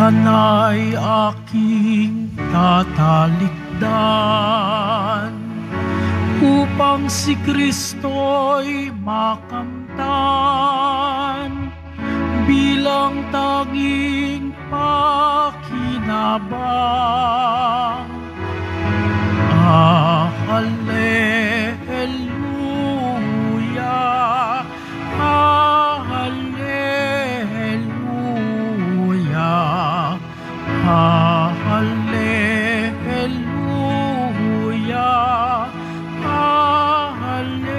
Sana'y aking tatalikdan upang si Kristo'y makamtan bilang tanging pakinabang. Hallelujah, hallelujah, hallelujah, hallelujah.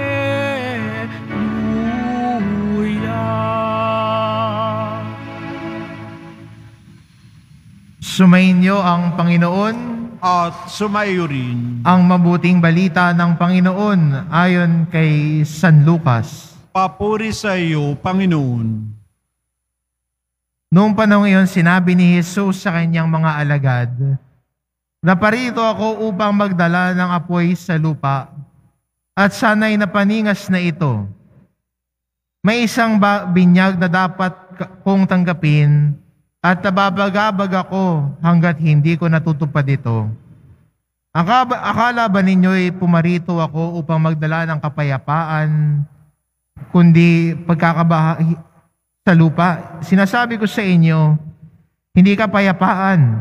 Sumainyo ang Panginoon at sumayo rin ang mabuting balita ng Panginoon ayon kay San Lucas. papuri sa iyo, Panginoon. Noong panahon iyon, sinabi ni Jesus sa kanyang mga alagad, "Naparito ako upang magdala ng apoy sa lupa, at sana'y napaningas na ito. May isang binyag na dapat kong tanggapin, at nababagabag ako hanggat hindi ko natutupad ito. Akala ba ninyo'y pumarito ako upang magdala ng kapayapaan, kundi pagkakabahay sa lupa? Sinasabi ko sa inyo, hindi kapayapaan,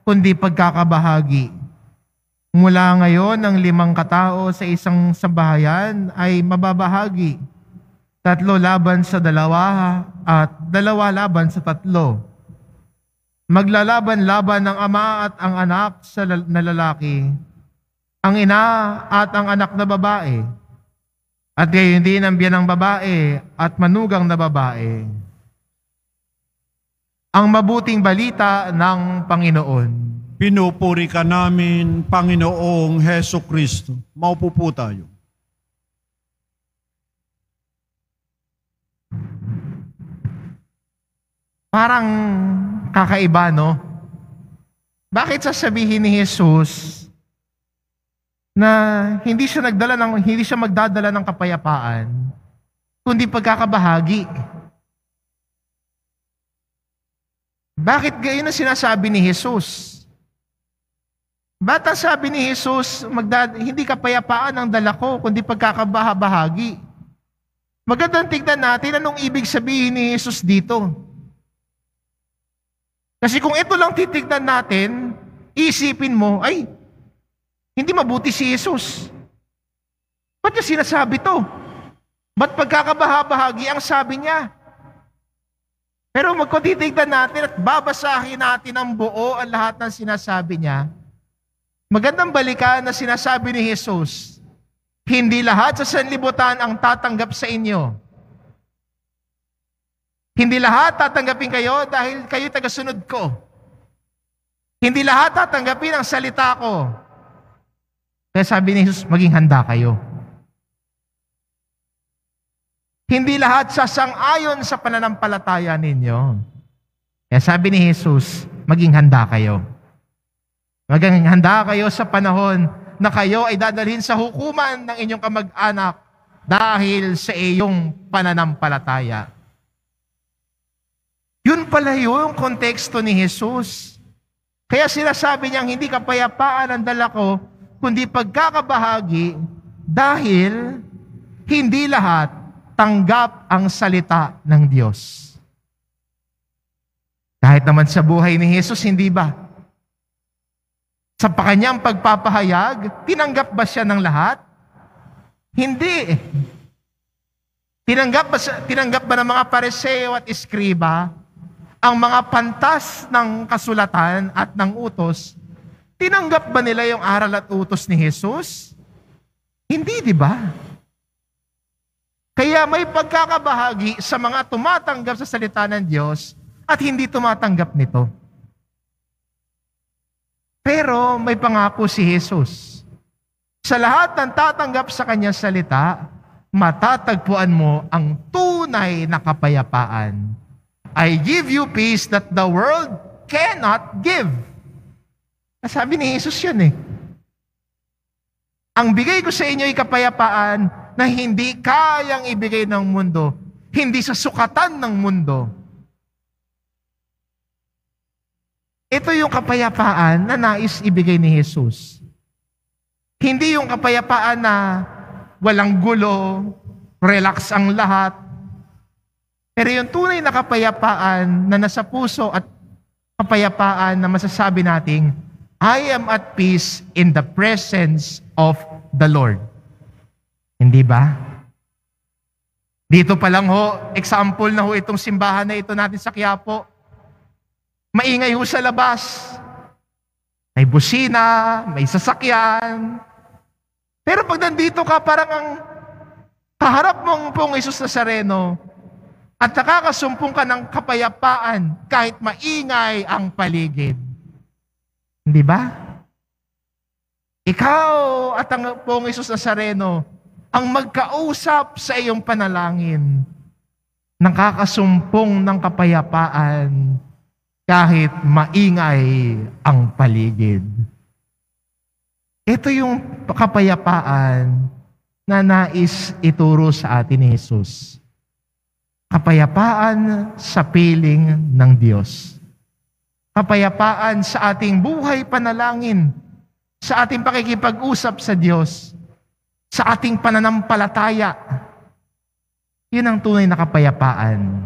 kundi pagkakabahagi. Mula ngayon, ang 5 katao sa isang sambahayan ay mababahagi. 3 laban sa 2 at 2 laban sa 3. Maglalaban-laban ang ama at ang anak na lalaki, ang ina at ang anak na babae, at gayon din ang biyan ng babae at manugang na babae." Ang mabuting balita ng Panginoon. Pinupuri ka namin, Panginoong Heso Kristo. Maupo po tayo. Parang kakaiba, no? Bakit sasabihin ni Jesus na hindi siya magdadala ng kapayapaan, kundi pagkakabahagi? Bakit gayon ang sinasabi ni Jesus? Ba't ang sabi ni Jesus, hindi kapayapaan ang dala ko, kundi pagkakabahagi? Magandang tignan natin anong ibig sabihin ni Jesus dito. Kasi kung ito lang titignan natin, isipin mo, ay, hindi mabuti si Jesus. Ba't niya sinasabi to? Ba't pagkakabahagi ang sabi niya? Pero kung titignan natin at babasahin natin ang buo ang lahat ng sinasabi niya, magandang balikan na sinasabi ni Jesus, hindi lahat sa sanlibutan ang tatanggap sa inyo. Hindi lahat tatanggapin kayo dahil kayo tagasunod ko. Hindi lahat tatanggapin ang salita ko. Kaya sabi ni Jesus, maging handa kayo. Hindi lahat sasang-ayon sa pananampalataya ninyo. Kaya sabi ni Jesus, maging handa kayo. Maging handa kayo sa panahon na kayo ay dadalhin sa hukuman ng inyong kamag-anak dahil sa iyong pananampalataya. Yun pala yung konteksto ni Jesus. Kaya sinasabi niyang hindi kapayapaan ang dala ko, kundi pagkakabahagi dahil hindi lahat tanggap ang salita ng Diyos. Kahit naman sa buhay ni Jesus, hindi ba? Sa kanyang pagpapahayag, tinanggap ba siya ng lahat? Hindi. Tinanggap ba ng mga Pariseo at Iskriba ang mga pantas ng kasulatan at ng utos? Tinanggap ba nila yung aral at utos ni Jesus? Hindi, di ba? Kaya may pagkakabahagi sa mga tumatanggap sa salita ng Diyos at hindi tumatanggap nito. Pero may pangako si Jesus. Sa lahat ng tatanggap sa kanyang salita, matatagpuan mo ang tunay na kapayapaan. I give you peace that the world cannot give. Sabi ni Jesus yun eh. Ang bigay ko sa inyo ay kapayapaan na hindi kayang ibigay ng mundo, hindi sa sukatan ng mundo. Ito yung kapayapaan na nais ibigay ni Jesus. Hindi yung kapayapaan na walang gulo, relax ang lahat. Pero yung tunay na kapayapaan na nasa puso at kapayapaan na masasabi nating, I am at peace in the presence of the Lord. Hindi ba? Dito pa lang ho, example na ho itong simbahan na ito natin sa Quiapo. Maingay ho sa labas. May busina, may sasakyan. Pero pag nandito ka, parang ang kaharap mong Pong Hesus Nazareno at nakakasumpong ka ng kapayapaan kahit maingay ang paligid. Hindi ba? Ikaw at ang Pong Hesus Nazareno ang magkausap sa iyong panalangin. Nakakasumpong ng kapayapaan kahit maingay ang paligid. Ito yung kapayapaan na nais ituro sa atin ni Jesus. Kapayapaan sa piling ng Diyos. Kapayapaan sa ating buhay panalangin, sa ating pakikipag-usap sa Diyos, sa ating pananampalataya. Yun ang tunay na kapayapaan.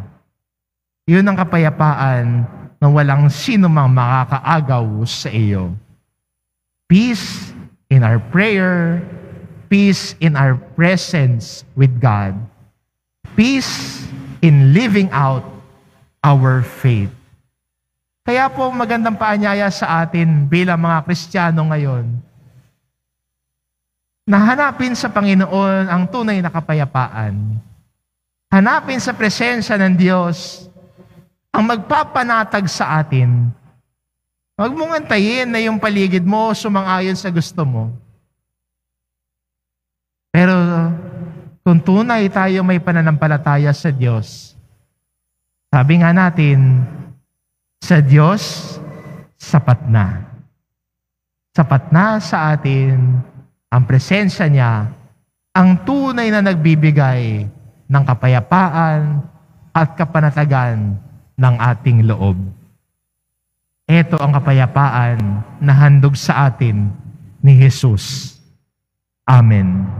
Yun ang kapayapaan na walang sino mang makakaagaw sa iyo. Peace in our prayer, peace in our presence with God, peace in living out our faith. Kaya po magandang paanyaya sa atin bilang mga Kristiyano ngayon, na hanapin sa Panginoon ang tunay na kapayapaan. Hanapin sa presensya ng Diyos ang magpapanatag sa atin. Huwag mong antayin na yung paligid mo sumang-ayon sa gusto mo. Pero kung tunay tayo may pananampalataya sa Diyos, sabi nga natin, sa Diyos, sapat na. Sapat na sa atin ang presensya niya, ang tunay na nagbibigay ng kapayapaan at kapanatagan ng ating loob. Ito ang kapayapaan na handog sa atin ni Jesus. Amen.